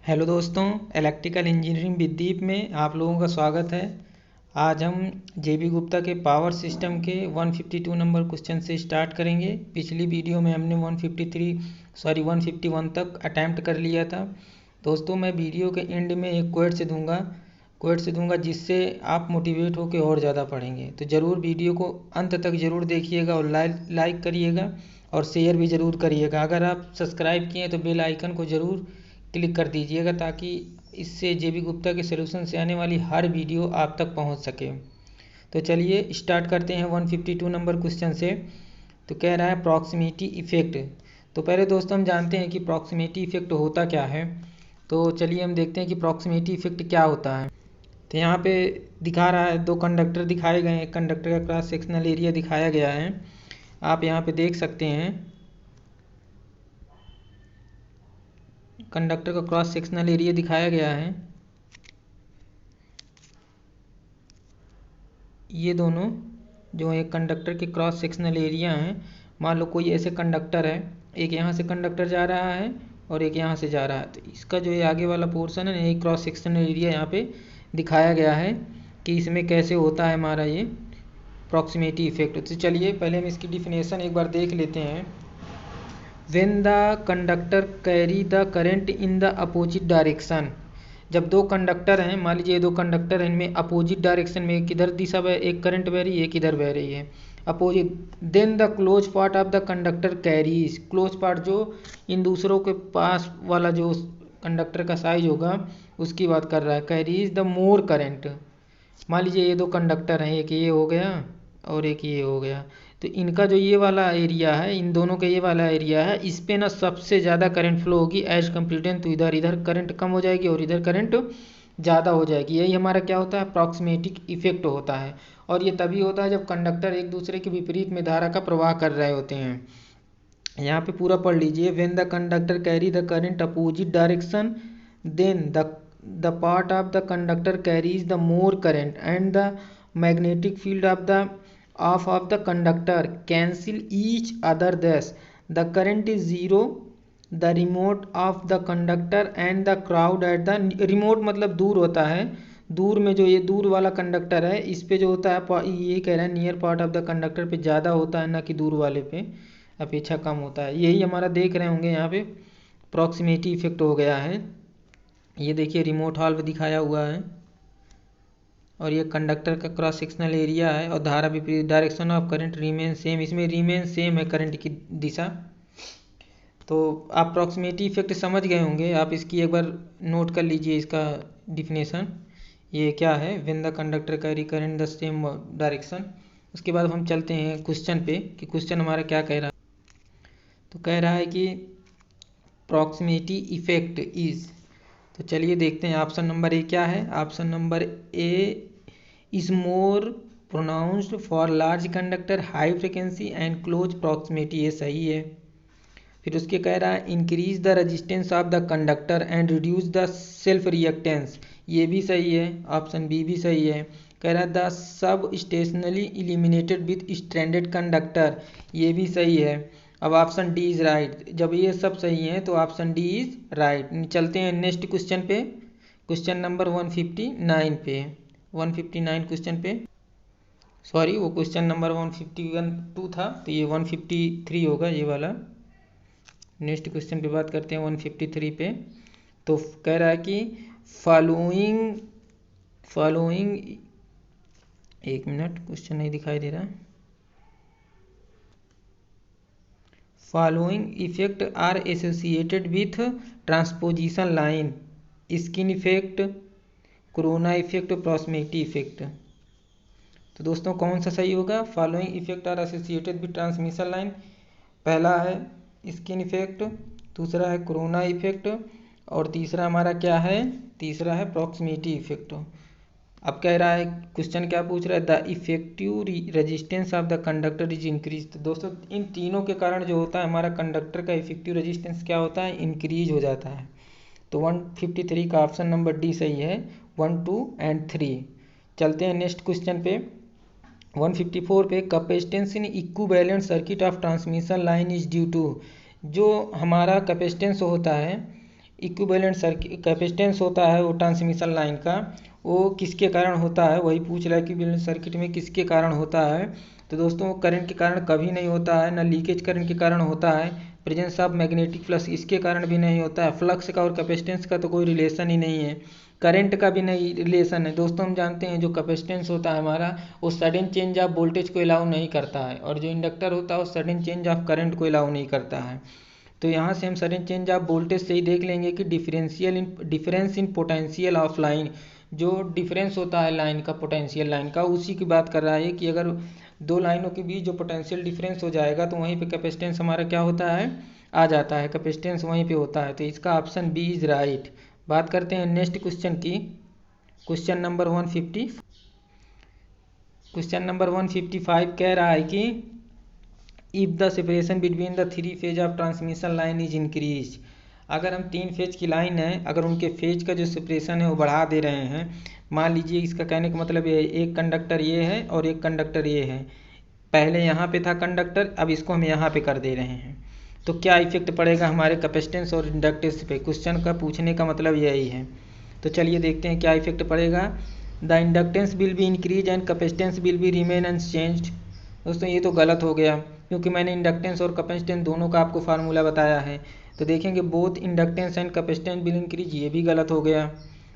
Hello दोस्तों, electrical engineering विद्दीप में आप लोगों का स्वागत है। आज हम जेबी गुप्ता के पावर सिस्टम के 152 नंबर क्वेश्चन से स्टार्ट करेंगे। पिछली वीडियो में हमने 151 तक अटैम्प्ट कर लिया था। दोस्तों, मैं वीडियो के एंड में एक क्वेट से दूंगा जिससे आप मोटिवेट होकर और ज़्यादा पढ़ेंगे। तो ज़रूर वीडियो को अंत तक ज़रूर देखिएगा और लाइक करिएगा और शेयर भी ज़रूर करिएगा। अगर आप सब्सक्राइब किए तो बेल आइकन को ज़रूर क्लिक कर दीजिएगा ताकि इससे जेबी गुप्ता के सलूशन से आने वाली हर वीडियो आप तक पहुंच सके। तो चलिए स्टार्ट करते हैं 152 नंबर क्वेश्चन से। तो कह रहा है प्रॉक्सिमिटी इफेक्ट। तो पहले दोस्तों हम जानते हैं कि प्रॉक्सिमिटी इफेक्ट होता क्या है। तो चलिए हम देखते हैं कि प्रॉक्सिमिटी इफेक्ट क्या होता है। तो यहाँ पे दिखा रहा है, दो कंडक्टर दिखाए गए हैं। कंडक्टर का क्रॉस सेक्शनल एरिया दिखाया गया है, आप यहाँ पे देख सकते हैं। कंडक्टर का क्रॉस सेक्शनल एरिया दिखाया गया है। ये दोनों जो एक कंडक्टर के क्रॉस सेक्शनल एरिया हैं। मान लो कोई ऐसे कंडक्टर है, एक यहाँ से कंडक्टर जा रहा है और एक यहाँ से जा रहा है। तो इसका जो ये आगे वाला पोर्शन है ना, ये क्रॉस सेक्शनल एरिया यहाँ पे दिखाया गया है कि इसमें कैसे होता है हमारा ये प्रॉक्सिमिटी इफेक्ट। तो चलिए पहले हम इसकी डिफिनेशन एक बार देख लेते हैं। When the conductor carry the current in the opposite direction, जब दो कंडक्टर हैं, मान लीजिए दो कंडक्टर हैं, इनमें अपोजिट डायरेक्शन में एक इधर दिशा में एक करंट बह रही है, एक इधर बह रही है opposite. Then the close part of the conductor carries, close part जो इन दूसरों के पास वाला जो कंडक्टर का साइज होगा उसकी बात कर रहा है। Carries the more current. मान लीजिए ये दो कंडक्टर हैं, एक ये हो गया और एक ये हो गया। तो इनका जो ये वाला एरिया है, इन दोनों का ये वाला एरिया है, इस पे ना सबसे ज़्यादा करंट फ्लो होगी एज कम्पेरिजन टू इधर। इधर करंट कम हो जाएगी और इधर करंट ज़्यादा हो जाएगी। यही हमारा क्या होता है, प्रॉक्सिमेटिक इफेक्ट होता है। और ये तभी होता है जब कंडक्टर एक दूसरे के विपरीत में धारा का प्रवाह कर रहे होते हैं। यहाँ पे पूरा पढ़ लीजिए। When the conductor carry the current opposite direction, then the part of the conductor carries the more current and the magnetic field of the conductor cancel each other, thus the current is zero, the remote of the conductor and the crowd at the remote मतलब दूर होता है। दूर में जो ये दूर वाला कंडक्टर है इस पे जो होता है, ये कह रहा है near part of the conductor पे ज़्यादा होता है, ना कि दूर वाले पे अपेक्षा कम होता है। यही हमारा देख रहे होंगे यहाँ पे प्रॉक्सिमिटी इफेक्ट हो गया है। ये देखिए रिमोट हॉल्व दिखाया हुआ है और ये कंडक्टर का क्रॉस सेक्शनल एरिया है और धारा विपरीत, direction of current Riemann same, इसमें रीमेन सेम है करंट की दिशा। तो आप प्रॉक्सिमिटी इफेक्ट समझ गए होंगे, आप इसकी एक बार नोट कर लीजिए इसका डिफिनेशन ये क्या है। When the conductor carry current the same direction. उसके बाद हम चलते हैं क्वेश्चन पे कि क्वेश्चन हमारा क्या कह रहा है। तो कह रहा है कि प्रॉक्सिमिटी इफेक्ट इज, तो चलिए देखते हैं ऑप्शन नंबर ए क्या है। Option number A is more pronounced for large conductor, high frequency and close proximity, ये सही है। फिर उसके कह रहा है increase the resistance of the conductor and reduce the self reactance, ये भी सही है। ऑप्शन बी भी सही है। कह रहा है the substantially eliminated with stranded conductor, ये भी सही है। अब ऑप्शन डी इज राइट। जब ये सब सही है तो ऑप्शन डी इज राइट। चलते हैं नेक्स्ट क्वेश्चन पे, क्वेश्चन नंबर 159 पे। 159 क्वेश्चन पे, सॉरी वो क्वेश्चन नंबर 152 था, तो ये 153 होगा ये वाला। नेक्स्ट क्वेश्चन पे बात करते हैं 153 पे। तो कह रहा है कि फॉलोइंग एक मिनट, क्वेश्चन नहीं दिखाई दे रहा। Following effect are associated with transposition line, skin effect, corona effect, proximity effect. तो दोस्तों कौन सा सही होगा। Following effect are associated with transmission line, पहला है स्किन इफेक्ट, दूसरा है कोरोना इफेक्ट और तीसरा हमारा क्या है, तीसरा है प्रॉक्सिमिटी इफेक्ट। अब कह रहा है क्वेश्चन क्या पूछ रहा है, the effective resistance of the conductor is increase. तो दोस्तों इन तीनों के कारण जो होता है हमारा कंडक्टर का इफेक्टिव रेजिस्टेंस क्या होता है, इंक्रीज हो जाता है। तो 153 का ऑप्शन नंबर डी सही है, 1, 2 एंड 3। चलते हैं नेक्स्ट क्वेश्चन पे 154 पे। Capacitance in equivalent circuit of transmission line is due to, जो हमारा कैपेसिटेंस होता है इक्विवेलेंट सर्किट कैपेसिटेंस होता है वो ट्रांसमिशन लाइन का, वो किसके कारण होता है, वही पूछ रहा है कि इक्विवेलेंट सर्किट में किसके कारण होता है। तो दोस्तों वो करंट के कारण कभी नहीं होता है, ना लीकेज करंट के कारण होता है, प्रेजेंस ऑफ मैग्नेटिक फ्लक्स इसके कारण भी नहीं होता है, फ्लक्स का और कैपेसिटेंस का तो कोई रिलेशन ही नहीं है, करंट का भी नहीं रिलेशन है। दोस्तों हम जानते हैं जो कैपेसिटेंस होता है हमारा वो सडन चेंज ऑफ वोल्टेज को अलाउ नहीं करता है, और जो इंडक्टर होता है वो सडन चेंज ऑफ करंट को अलाउ नहीं करता है। तो यहाँ से हम सडन चेंज ऑफ वोल्टेज से ही देख लेंगे कि difference in potential of line, जो डिफरेंस होता है लाइन का, पोटेंशियल लाइन का, उसी की बात कर रहा है कि अगर दो लाइनों के बीच जो पोटेंशियल डिफरेंस हो जाएगा तो वहीं पे कैपेसिटेंस हमारा क्या होता है, आ जाता है, कैपेसिटेंस वहीं पे होता है। तो इसका ऑप्शन बी इज राइट। बात करते हैं नेक्स्ट क्वेश्चन की, क्वेश्चन नंबर 150। क्वेश्चन नंबर 155 कह रहा है कि if the separation between the three phase of transmission line is increase, अगर हम 3 फेज की लाइन है, अगर उनके फेज का जो सेपरेशन है वो बढ़ा दे रहे हैं, मान लीजिए इसका कहने का मतलब ये एक कंडक्टर ये है और एक कंडक्टर ये है, पहले यहाँ पे था कंडक्टर, अब इसको हम यहाँ पे कर दे रहे हैं, तो क्या इफेक्ट पड़ेगा हमारे कैपेसिटेंस और इंडक्टेंस पे। क्वेश्चन का पूछने का मतलब यही है। तो चलिए देखते हैं क्या इफेक्ट पड़ेगा। The inductance will be increase and capacitance will be remain unchanged. दोस्तों ये तो गलत हो गया, क्योंकि मैंने इंडक्टेंस और कैपेसिटेंस दोनों का आपको फार्मूला बताया है। तो देखेंगे both inductance and capacitance will increase, ये भी गलत हो गया।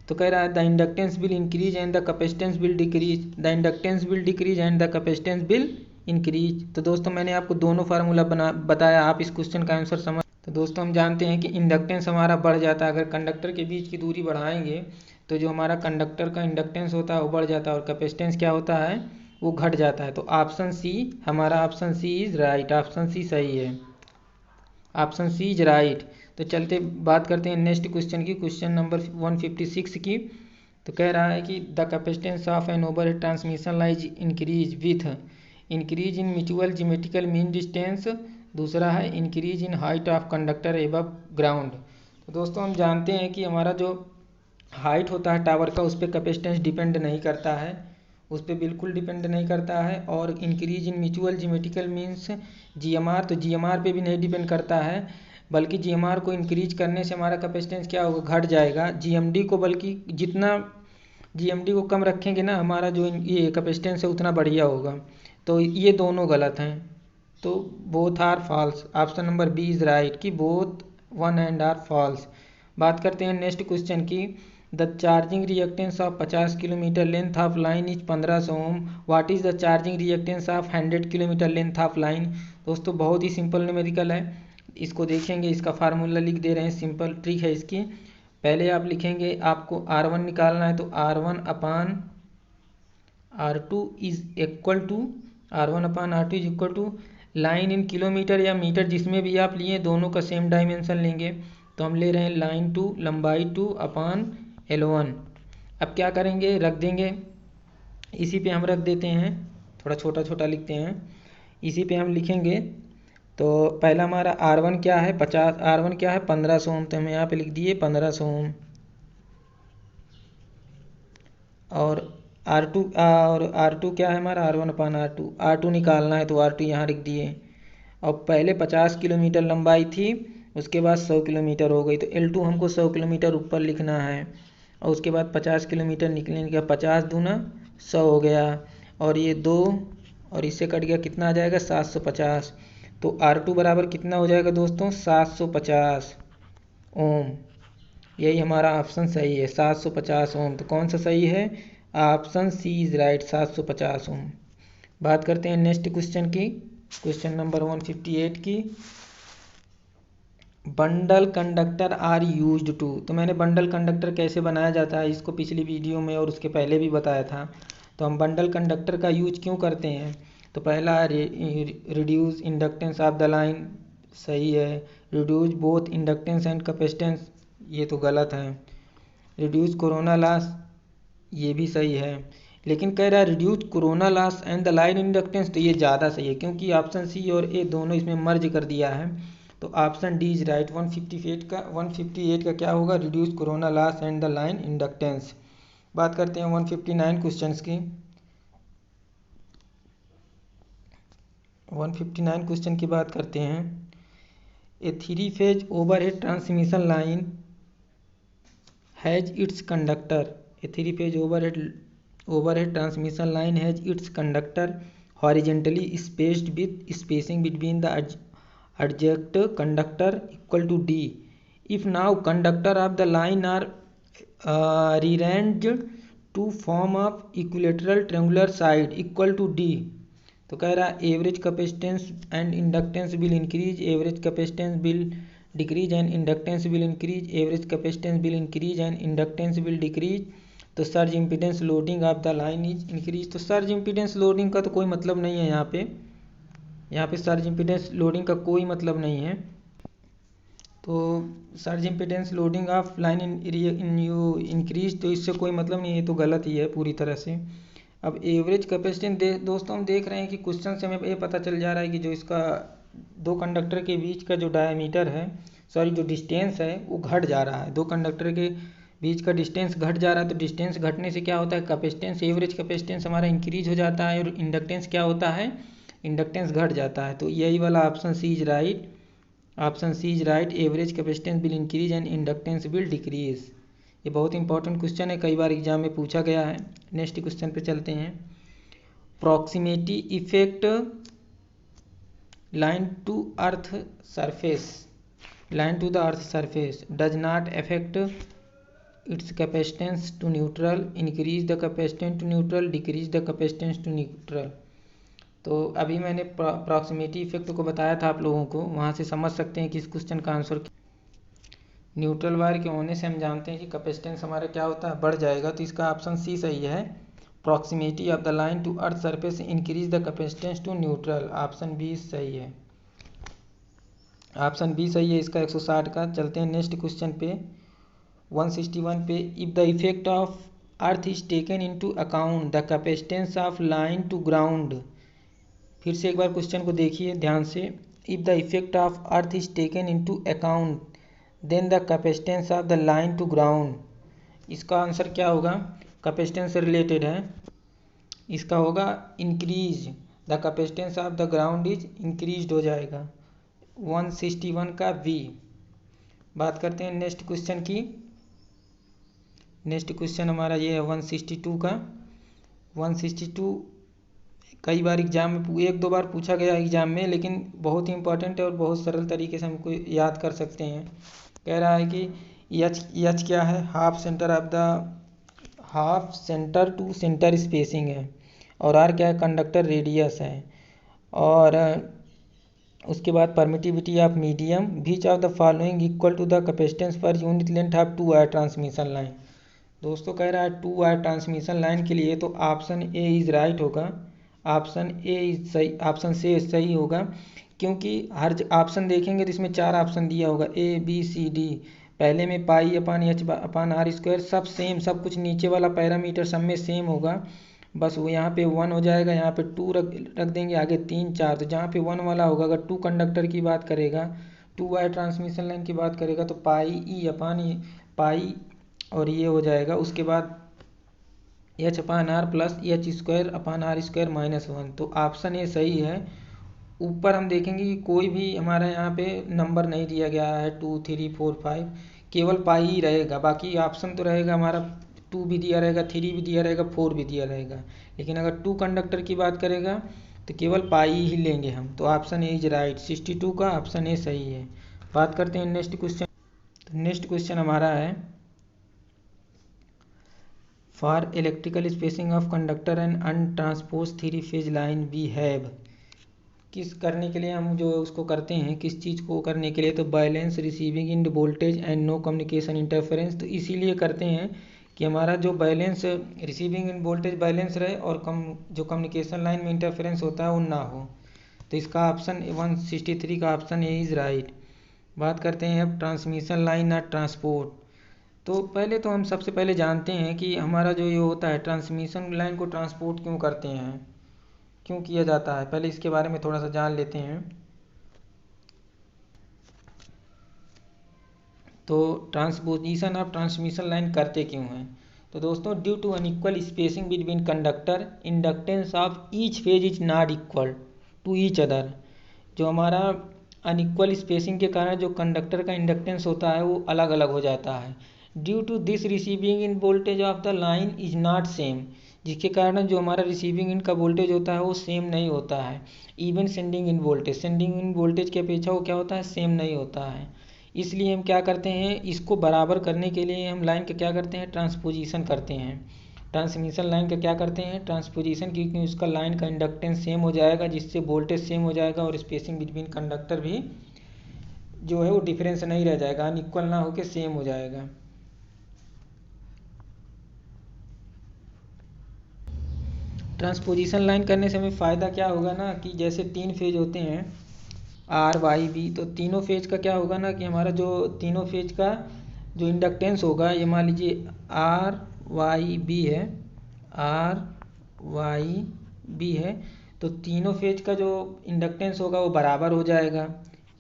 तो कह रहा है the inductance will increase and the capacitance will decrease, the inductance will decrease and the capacitance will increase. तो दोस्तों मैंने आपको दोनों फार्मूला बताया, आप इस क्वेश्चन का आंसर समझ। तो दोस्तों हम जानते हैं कि इंडक्टेंस हमारा बढ़ जाता है, अगर कंडक्टर के बीच की दूरी बढ़ाएंगे तो जो हमारा कंडक्टर का इंडक्टेंस होता है वो बढ़ जाता है, और कैपेसिटेंस क्या होता है, वो घट जाता है। तो ऑप्शन सी, हमारा option C is right, option C सही है, ऑप्शन सी इज राइट। तो चलते बात करते हैं नेक्स्ट क्वेश्चन की, क्वेश्चन नंबर 156 की। तो कह रहा है कि the capacitance of an overhead transmission line increase with increase in mutual geometrical mean distance, दूसरा है increase in height of conductor above ground. तो दोस्तों हम जानते हैं कि हमारा जो हाइट होता है टावर का उस पर कैपेसिटेंस डिपेंड नहीं करता है, उस पर बिल्कुल डिपेंड नहीं करता है। और increase in mutual geometrical means GMR, तो जीएमआर पे भी नहीं डिपेंड करता है, बल्कि जीएमआर को इंक्रीज करने से हमारा कैपेसिटेंस क्या होगा, घट जाएगा। जीएमडी को, बल्कि जितना जीएमडी को कम रखेंगे ना, हमारा जो ये कैपेसिटेंस है उतना बढ़िया होगा। तो ये दोनों गलत हैं, तो both are false, option number B is right कि both one and are false. बात करते हैं नेक्स्ट क्वेश्चन की। The charging reactance of 50 kilometre length of line is 1500 ohm, what is the charging reactance of 100 kilometre length of line. दोस्तों बहुत ही simple numerical है, इसको देखेंगे, इसका फार्मूला लिख दे रहे हैं, सिंपल ट्रिक है इसकी। पहले आप लिखेंगे, आपको R1 निकालना है, तो R1 upon R2 is equal to, R1 upon R2 is equal to line in kilometre या मीटर, जिसमें भी आप लिए दोनों का सेम डायमेंशन लेंगे। तो हम ले रहे हैं लाइन 2 लंबाई 2 अपान L1। अब क्या करेंगे, रख देंगे, इसी पे हम रख देते हैं, थोड़ा छोटा छोटा लिखते हैं, इसी पे हम लिखेंगे। तो पहला हमारा R1 क्या है 50, R1 क्या है 1500 ओम, तो हम यहाँ पे लिख दिए 1500 ओम। और R2 क्या है हमारा R1 अपान R2 निकालना है, तो R2 यहाँ लिख दिए। और पहले 50 किलोमीटर लंबाई थी, उसके बाद 100 किलोमीटर हो गई, तो L2 हमको 100 किलोमीटर ऊपर लिखना है। और उसके बाद 50 किलोमीटर निकलने का 50 दूना 100 हो गया, और ये 2 और इससे कट गया, कितना आ जाएगा 750। तो R2 बराबर कितना हो जाएगा दोस्तों 750 ओम। यही हमारा ऑप्शन सही है 750 ओम। तो कौन सा सही है, option C is right 750 ohm. बात करते हैं नेक्स्ट क्वेश्चन की, क्वेश्चन नंबर 158 की। Bundle conductor are used to, तो मैंने बंडल कंडक्टर कैसे बनाया जाता है इसको पिछली वीडियो में और उसके पहले भी बताया था। तो हम बंडल कंडक्टर का यूज क्यों करते हैं, तो पहला reduce inductance of the line, सही है। Reduce both inductance and capacitance, ये तो गलत है। रिड्यूस कोरोना लॉस, ये भी सही है। लेकिन कह रहा है reduce corona loss and the line inductance, तो ये ज़्यादा सही है, क्योंकि ऑप्शन सी और ए दोनों इसमें मर्ज कर दिया है। तो ऑप्शन डी इज राइट। 158 का क्या होगा, reduce corona loss and the line inductance. बात करते हैं 159 क्वेश्चंस की। 159 क्वेश्चन की बात करते हैं। A three phase overhead transmission line has its conductor, a 3 phase overhead transmission line has its conductor horizontally spaced with spacing between the adjunct conductor equal to d. If now conductor of the line are rearranged to form of equilateral triangular side equal to d, तो कह रहा है average capacitance and inductance will increase, average capacitance will decrease and inductance will increase, average capacitance will increase and inductance will decrease, तो surge impedance loading of the line is increase. तो surge impedance loading का तो कोई मतलब नहीं है यहाँ पे सर्ज इम्पीडेंस लोडिंग का कोई मतलब नहीं है। तो surge impedance loading of line in you increase, तो इससे कोई मतलब नहीं है, तो गलत ही है पूरी तरह से। अब एवरेज कैपेसिटेंस दोस्तों हम देख रहे हैं कि क्वेश्चन से हमें ये पता चल जा रहा है कि जो इसका दो कंडक्टर के बीच का जो डायमीटर है, जो डिस्टेंस है वो घट जा रहा है। दो कंडक्टर के बीच का डिस्टेंस घट जा रहा है, तो डिस्टेंस घटने से क्या होता है, कैपेसिटेंस, एवरेज कैपेसिटेंस हमारा इंक्रीज हो जाता है, और इंडक्टेंस क्या होता है, इंडक्टेंस घट जाता है। तो यही वाला option C is right, option C is right, average capacitance will increase and inductance will decrease. ये बहुत इंपॉर्टेंट क्वेश्चन है, कई बार एग्जाम में पूछा गया है। नेक्स्ट क्वेश्चन पे चलते हैं। Proximity effect line to earth surface, line to the earth surface does not affect its capacitance to neutral, increase the capacitance to neutral, decrease the capacitance to neutral. तो अभी मैंने प्रॉक्सिमिटी इफेक्ट को बताया था आप लोगों को, वहाँ से समझ सकते हैं कि इस क्वेश्चन का आंसर न्यूट्रल वायर के होने से हम जानते हैं कि कैपेसिटेंस हमारा क्या होता है, बढ़ जाएगा। तो इसका ऑप्शन सी सही है, proximity of the line to earth surface increase the capacitance to neutral, option B सही है, ऑप्शन बी सही है इसका 160 का। चलते हैं नेक्स्ट क्वेश्चन पे 161 पे। If the effect of earth is taken into account the capacitance of line to ground, फिर से एक बार क्वेश्चन को देखिए ध्यान से। If the effect of earth is taken into account then the capacitance of the line to ground, इसका answer क्या होगा, कैपेसिटेंस से रिलेटेड है, इसका होगा increase, the capacitance of the ground is increase हो जाएगा, 161 का बी। बात करते हैं नेक्स्ट क्वेश्चन की। नेक्स्ट क्वेश्चन हमारा ये है 162 का। 162 कई बार एग्जाम में एक दो बार पूछा गया एग्जाम में, लेकिन बहुत ही इंपॉर्टेंट है और बहुत सरल तरीके से हमको याद कर सकते हैं। कह रहा है कि एच क्या है, half centre to centre spacing है, और आर क्या है, कंडक्टर रेडियस है, और उसके बाद permittivity of medium, which of the following equal to the capacitance per unit length of 2 wire transmission line. दोस्तों कह रहा है 2 वायर ट्रांसमिशन लाइन के लिए तो ऑप्शन ए इज राइट होगा, ऑप्शन ए इज सही, ऑप्शन से सही होगा, क्योंकि हर ऑप्शन देखेंगे तो इसमें 4 ऑप्शन दिया होगा, ए बी सी डी। पहले में pi upon H upon R square सब सेम, सब कुछ नीचे वाला पैरामीटर सब में सेम होगा, बस वो यहाँ पे 1 हो जाएगा, यहाँ पे 2 रख देंगे, आगे 3 4, तो जहाँ पे 1 वाला होगा, अगर 2 कंडक्टर की बात करेगा, 2 वायर ट्रांसमिशन लाइन की बात करेगा तो पाई ई अपान पाई और ये हो जाएगा, उसके बाद H upon R plus H square upon R square -1। तो ऑप्शन ए सही है। ऊपर हम देखेंगे कि कोई भी हमारा यहाँ पे नंबर नहीं दिया गया है, 2 3 4 5, केवल पाई ही रहेगा, बाकी ऑप्शन तो रहेगा हमारा 2 भी दिया रहेगा, 3 भी दिया रहेगा, 4 भी दिया रहेगा, लेकिन अगर 2 कंडक्टर की बात करेगा तो केवल पाई ही लेंगे हम। तो ऑप्शन ए इज राइट, 62 का ऑप्शन ए सही है। बात करते हैं नेक्स्ट क्वेश्चन। तो नेक्स्ट क्वेश्चन हमारा है for electrical spacing of conductor and untranspose 3 phase line we have, किस करने के लिए हम जो उसको करते हैं, किस चीज़ को करने के लिए, तो balance receiving in voltage and no communication interference. तो इसीलिए करते हैं कि हमारा जो balance receiving in voltage balance रहे और जो कम्युनिकेशन लाइन में इंटरफेरेंस होता है वो ना हो। तो इसका ऑप्शन 163 का ऑप्शन ए इज राइट। बात करते हैं अब ट्रांसमिशन लाइन और ट्रांसपोर्ट। तो पहले तो हम सबसे पहले जानते हैं कि हमारा जो ये होता है ट्रांसमिशन लाइन को ट्रांसपोर्ट क्यों करते हैं, क्यों किया जाता है, पहले इसके बारे में थोड़ा सा जान लेते हैं। तो ट्रांसपोजिशन ऑफ ट्रांसमिशन लाइन करते क्यों हैं, तो दोस्तों due to unequal spacing between conductor inductance of each phase is not equal to each other. जो हमारा अनइक्वल स्पेसिंग के कारण जो कंडक्टर का इंडक्टेंस होता है वो अलग अलग हो जाता है, due to this receiving in voltage of the line is not same, जिसके कारण जो हमारा रिसीविंग इन का वोल्टेज होता है वो सेम नहीं होता है। इवन सेंडिंग इन वोल्टेज की अपेक्षा वो क्या होता है, सेम नहीं होता है। इसलिए हम क्या करते हैं, इसको बराबर करने के लिए हम लाइन का क्या करते हैं, ट्रांसपोजिशन करते हैं। ट्रांसमिशन लाइन का क्या करते हैं, ट्रांसपोजिशन, क्योंकि उसका लाइन का इंडक्टेंस सेम हो जाएगा, जिससे वोल्टेज सेम हो जाएगा और स्पेसिंग बिटवीन कंडक्टर भी जो है वो डिफरेंस नहीं रह जाएगा, अनइक्वल ना होकर सेम हो जाएगा। ट्रांसपोजिशन लाइन करने से हमें फ़ायदा क्या होगा ना, कि जैसे 3 फेज होते हैं आर वाई बी, तो तीनों फेज का क्या होगा ना कि हमारा जो तीनों फेज का जो इंडक्टेंस होगा, ये मान लीजिए आर वाई बी है, आर वाई बी है, तो तीनों फेज का जो इंडक्टेंस होगा वो बराबर हो जाएगा,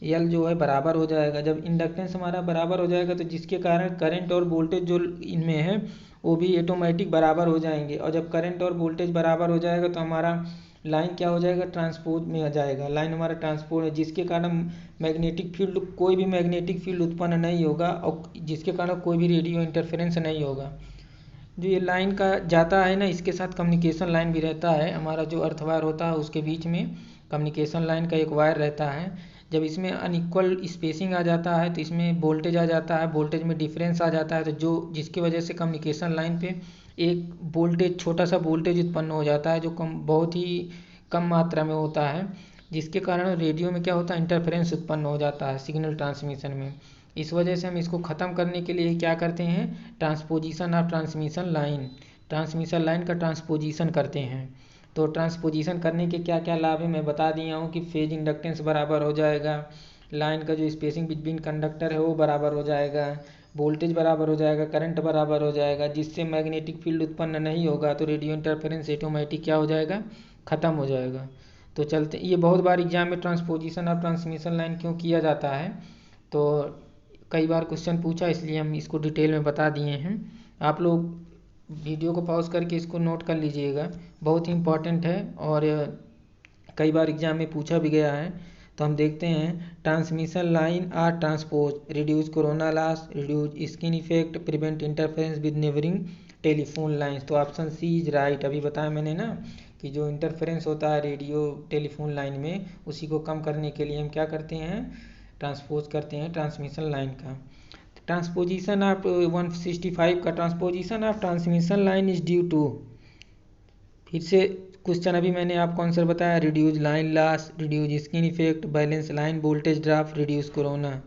यल जो है बराबर हो जाएगा। जब इंडक्टेंस हमारा बराबर हो जाएगा तो जिसके कारण करंट और वोल्टेज जो इनमें है वो भी ऑटोमेटिक बराबर हो जाएंगे, और जब करंट और वोल्टेज बराबर हो जाएगा तो हमारा लाइन क्या हो जाएगा, ट्रांसपोज में आ जाएगा, लाइन हमारा ट्रांसपोज है, जिसके कारण मैग्नेटिक फील्ड, कोई भी मैग्नेटिक फील्ड उत्पन्न नहीं होगा, और जिसके कारण कोई भी रेडियो इंटरफेरेंस नहीं होगा। जो ये लाइन का जाता है ना, इसके साथ कम्युनिकेशन लाइन भी रहता है, हमारा जो अर्थ वायर होता है उसके बीच में कम्युनिकेशन लाइन का एक वायर रहता है। जब इसमें अनइक्वल स्पेसिंग आ जाता है तो इसमें वोल्टेज आ जाता है, वोल्टेज में डिफरेंस आ जाता है, तो जो जिसकी वजह से कम्युनिकेशन लाइन पे एक वोल्टेज, छोटा सा वोल्टेज उत्पन्न हो जाता है, जो बहुत ही कम मात्रा में होता है, जिसके कारण रेडियो में क्या होता है, इंटरफेरेंस उत्पन्न हो जाता है सिग्नल ट्रांसमिशन में। इस वजह से हम इसको ख़त्म करने के लिए क्या करते हैं, ट्रांसपोजिशन ऑफ ट्रांसमिशन लाइन का ट्रांसपोजिशन करते हैं। तो ट्रांसपोजिशन करने के क्या क्या लाभ है मैं बता दिया हूँ, कि फेज इंडक्टेंस बराबर हो जाएगा, लाइन का जो स्पेसिंग बिटवीन कंडक्टर है वो बराबर हो जाएगा, वोल्टेज बराबर हो जाएगा, करंट बराबर हो जाएगा, जिससे मैग्नेटिक फील्ड उत्पन्न नहीं होगा, तो रेडियो इंटरफेरेंस ऑटोमेटिक क्या हो जाएगा, ख़त्म हो जाएगा। तो चलते, ये बहुत बार एग्जाम में ट्रांसपोजिशन ऑफ ट्रांसमिशन लाइन क्यों किया जाता है, तो कई बार क्वेश्चन पूछा, इसलिए हम इसको डिटेल में बता दिए हैं। आप लोग वीडियो को पॉज करके इसको नोट कर लीजिएगा, बहुत ही इम्पॉर्टेंट है और कई बार एग्जाम में पूछा भी गया है। तो हम देखते हैं, transmission line are transpose, reduce corona loss, reduce skin effect, prevent interference with neighbouring telephone lines. तो ऑप्शन सी इज राइट। अभी बताया मैंने ना कि जो इंटरफेरेंस होता है रेडियो टेलीफोन लाइन में, उसी को कम करने के लिए हम क्या करते हैं, ट्रांसपोज करते हैं ट्रांसमिशन लाइन का। ट्रांसपोजिशन ऑफ 165 का, transposition of transmission line is due to, फिर से क्वेश्चन अभी मैंने आपको आंसर बताया, reduce line loss, reduce skin effect, balance line voltage drop, reduce corona.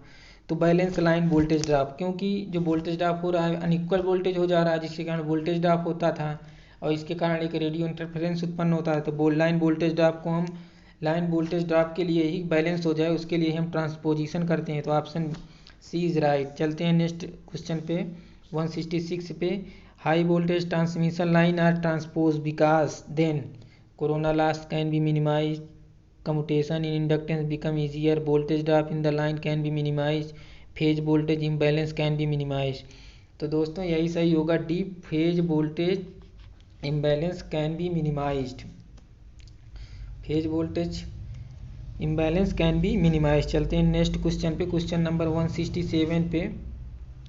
तो बैलेंस लाइन वोल्टेज ड्रॉप, क्योंकि जो वोल्टेज ड्रॉप हो रहा है अनइक्वल वोल्टेज हो जा रहा है, जिसके कारण वोल्टेज ड्रॉप होता था और इसके कारण एक रेडियो इंटरफेरेंस उत्पन्न होता है। तो लाइन वोल्टेज ड्रॉप को हम, लाइन वोल्टेज ड्रॉप के लिए ही बैलेंस हो जाए उसके लिए हम ट्रांसपोजिशन करते हैं। तो ऑप्शन सी इज राइट। चलते हैं नेक्स्ट क्वेश्चन पे, 166 पे, high voltage transmission line are transpose because then corona loss can be minimise, commutation in inductance become easier, voltage drop in the line can be minimise, phase voltage imbalance can be minimise. तो दोस्तों यही सही होगा, D, phase voltage imbalance can be minimised, phase voltage imbalance can be minimise. चलते हैं next question पे, question number 167 पे,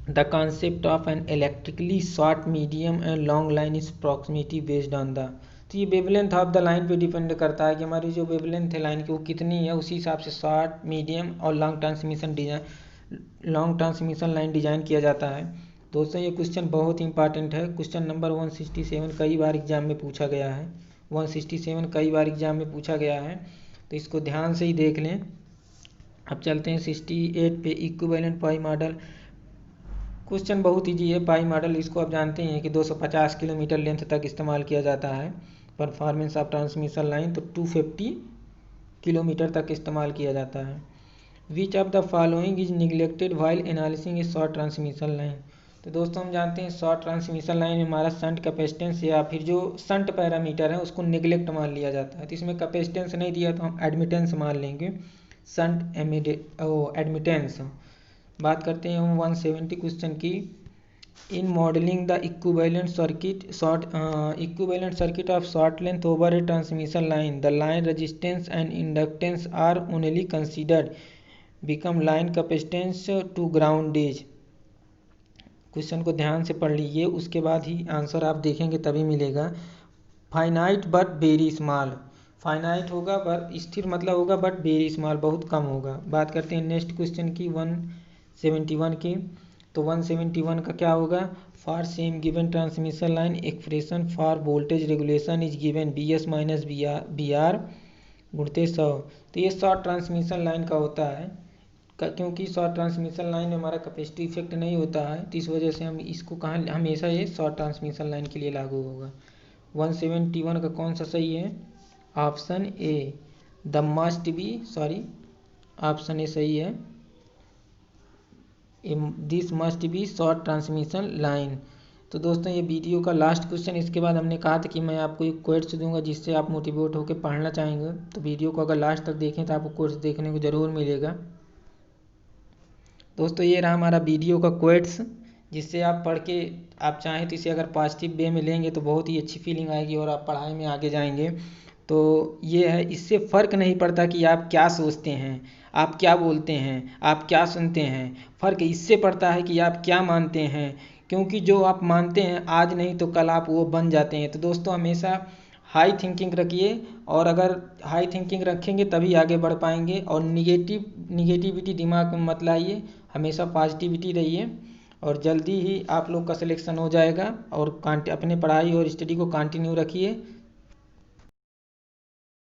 the concept of an electrically short medium and long line is proximity based on the. तो ये wavelength of the line पे depend करता है कि हमारी जो वेवलेंथ है लाइन की वो कितनी है, उसी हिसाब से शॉर्ट, मीडियम और लॉन्ग ट्रांसमिशन लाइन डिजाइन किया जाता है। दोस्तों ये क्वेश्चन बहुत इंपॉर्टेंट है, क्वेश्चन नंबर 167 कई बार एग्जाम में पूछा गया है, 167 कई बार एग्जाम में पूछा गया है, तो इसको ध्यान से ही देख लें। अब चलते हैं 68 पे, इक्विवेलेंट पाई मॉडल। क्वेश्चन बहुत ईजी है, पाई मॉडल इसको आप जानते हैं कि 250 किलोमीटर लेंथ तक इस्तेमाल किया जाता है। परफॉर्मेंस ऑफ ट्रांसमिशन लाइन तो 250 किलोमीटर तक इस्तेमाल किया जाता है। Which of the following is neglected while analysing a short transmission line. तो दोस्तों हम जानते हैं शॉर्ट ट्रांसमिशन लाइन में हमारा शंट कैपेसिटेंस या फिर जो शंट पैरामीटर है उसको निगलेक्ट मान लिया जाता है। तो इसमें कैपेसिटेंस नहीं दिया तो हम एडमिटेंस मान लेंगे, शंट एडमिटेंस। बात करते हैं हम 170 क्वेश्चन की, in modelling the equivalent circuit of short length over a transmission line, the line resistance and inductance are only considered become line capacitance to ground is. क्वेश्चन को ध्यान से पढ़ लीजिए, उसके बाद ही आंसर आप देखेंगे तभी मिलेगा। Finite but very small, finite होगा पर स्थिर मतलब होगा, बट वेरी स्मॉल बहुत कम होगा। बात करते हैं नेक्स्ट क्वेश्चन की 171 की। तो 171 का क्या होगा, for same given transmission line expression for voltage regulation is given B S minus B R गुणते 100। तो ये शॉर्ट ट्रांसमिशन लाइन का होता है, क्योंकि शॉर्ट ट्रांसमिशन लाइन में हमारा कैपेसिटी इफेक्ट नहीं होता है, तो इस वजह से हम इसको कहाँ हमेशा ये शॉर्ट ट्रांसमिशन लाइन के लिए लागू होगा। 171 का कौन सा सही है, option A the must be, sorry option A सही है, this must be short transmission line. तो दोस्तों ये वीडियो का लास्ट क्वेश्चन, इसके बाद हमने कहा था कि मैं आपको एक क्वेट्स दूंगा जिससे आप मोटिवेट होकर पढ़ना चाहेंगे। तो वीडियो को अगर लास्ट तक देखें तो आपको कोर्स देखने को ज़रूर मिलेगा। दोस्तों ये रहा हमारा वीडियो का क्वेट्स, जिससे आप पढ़ के आप चाहें तो इसे अगर पॉजिटिव वे में लेंगे तो बहुत ही अच्छी फीलिंग आएगी और आप पढ़ाई में आगे जाएंगे। तो ये है, इससे फ़र्क नहीं पड़ता कि आप क्या सोचते हैं, आप क्या बोलते हैं, आप क्या सुनते हैं, फ़र्क इससे पड़ता है कि आप क्या मानते हैं, क्योंकि जो आप मानते हैं आज नहीं तो कल आप वो बन जाते हैं। तो दोस्तों हमेशा हाई थिंकिंग रखिए, और अगर हाई थिंकिंग रखेंगे तभी आगे बढ़ पाएंगे। और निगेटिविटी दिमाग में मत लाइए, हमेशा पॉजिटिविटी रहिए, और जल्दी ही आप लोग का सिलेक्शन हो जाएगा। और अपने पढ़ाई और स्टडी को कंटिन्यू रखिए।